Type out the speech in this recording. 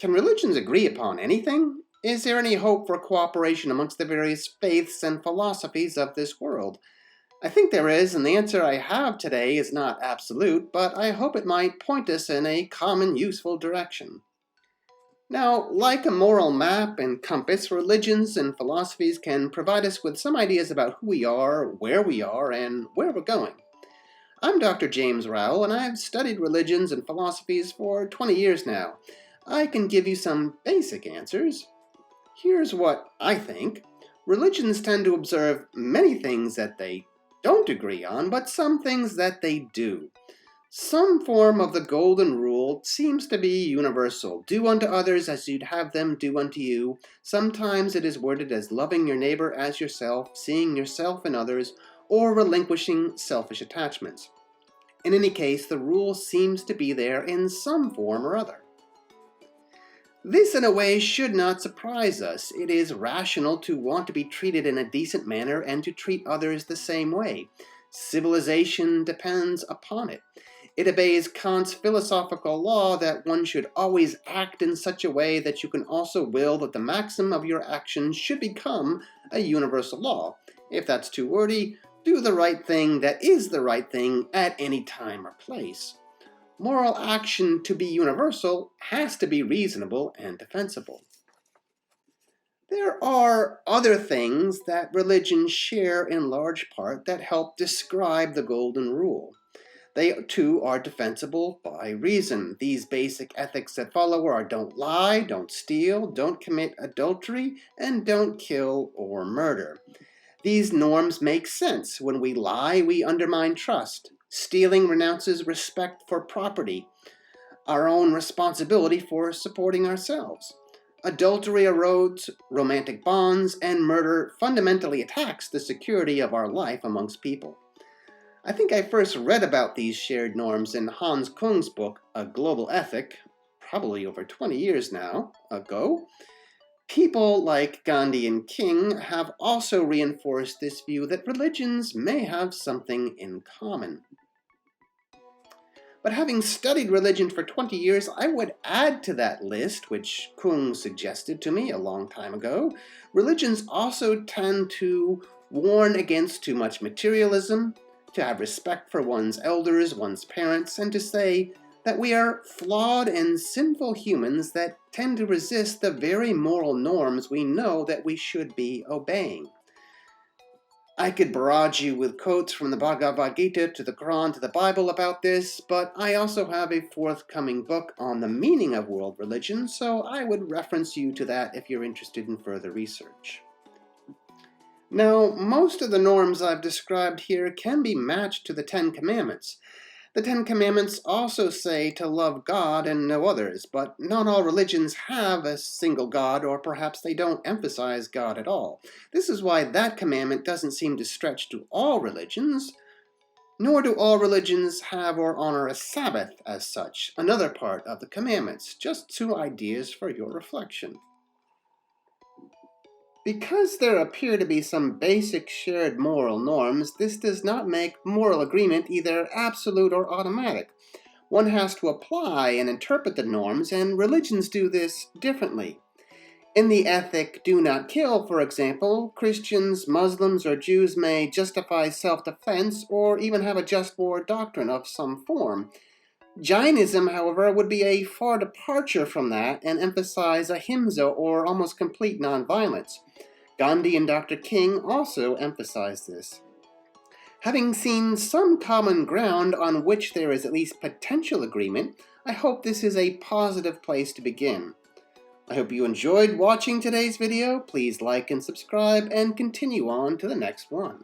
Can religions agree upon anything? Is there any hope for cooperation amongst the various faiths and philosophies of this world? I think there is, and the answer I have today is not absolute, but I hope it might point us in a common, useful direction. Now, like a moral map and compass, religions and philosophies can provide us with some ideas about who we are, and where we're going. I'm Dr. James Rowell, and I've studied religions and philosophies for 20 years now. I can give you some basic answers. Here's what I think. Religions tend to observe many things that they don't agree on, but some things that they do. Some form of the golden rule seems to be universal. Do unto others as you'd have them do unto you. Sometimes it is worded as loving your neighbor as yourself, seeing yourself in others, or relinquishing selfish attachments. In any case, the rule seems to be there in some form or other. This, in a way, should not surprise us. It is rational to want to be treated in a decent manner and to treat others the same way. Civilization depends upon it. It obeys Kant's philosophical law that one should always act in such a way that you can also will that the maxim of your actions should become a universal law. If that's too wordy, do the right thing that is the right thing at any time or place. Moral action to be universal has to be reasonable and defensible. There are other things that religions share in large part that help describe the golden rule. They too are defensible by reason. These basic ethics that follow are don't lie, don't steal, don't commit adultery, and don't kill or murder. These norms make sense. When we lie, we undermine trust. Stealing renounces respect for property, our own responsibility for supporting ourselves. Adultery erodes romantic bonds, and murder fundamentally attacks the security of our life amongst people. I think I first read about these shared norms in Hans Kung's book, A Global Ethic, probably over 20 years now ago. People like Gandhi and King have also reinforced this view that religions may have something in common. But having studied religion for 20 years, I would add to that list, which Kung suggested to me a long time ago. Religions also tend to warn against too much materialism, to have respect for one's elders, one's parents, and to say that we are flawed and sinful humans that tend to resist the very moral norms we know that we should be obeying. I could barrage you with quotes from the Bhagavad Gita to the Quran to the Bible about this, but I also have a forthcoming book on the meaning of world religion, so I would reference you to that if you're interested in further research. Now, most of the norms I've described here can be matched to the Ten Commandments. The Ten Commandments also say to love God and no others, but not all religions have a single God, or perhaps they don't emphasize God at all. This is why that commandment doesn't seem to stretch to all religions, nor do all religions have or honor a Sabbath as such, another part of the commandments. Just two ideas for your reflection. Because there appear to be some basic shared moral norms, this does not make moral agreement either absolute or automatic. One has to apply and interpret the norms, and religions do this differently. In the ethic, do not kill, for example, Christians, Muslims, or Jews may justify self-defense or even have a just war doctrine of some form. Jainism, however, would be a far departure from that and emphasize ahimsa, or almost complete nonviolence. Gandhi and Dr. King also emphasized this. Having seen some common ground on which there is at least potential agreement, I hope this is a positive place to begin. I hope you enjoyed watching today's video. Please like and subscribe and continue on to the next one.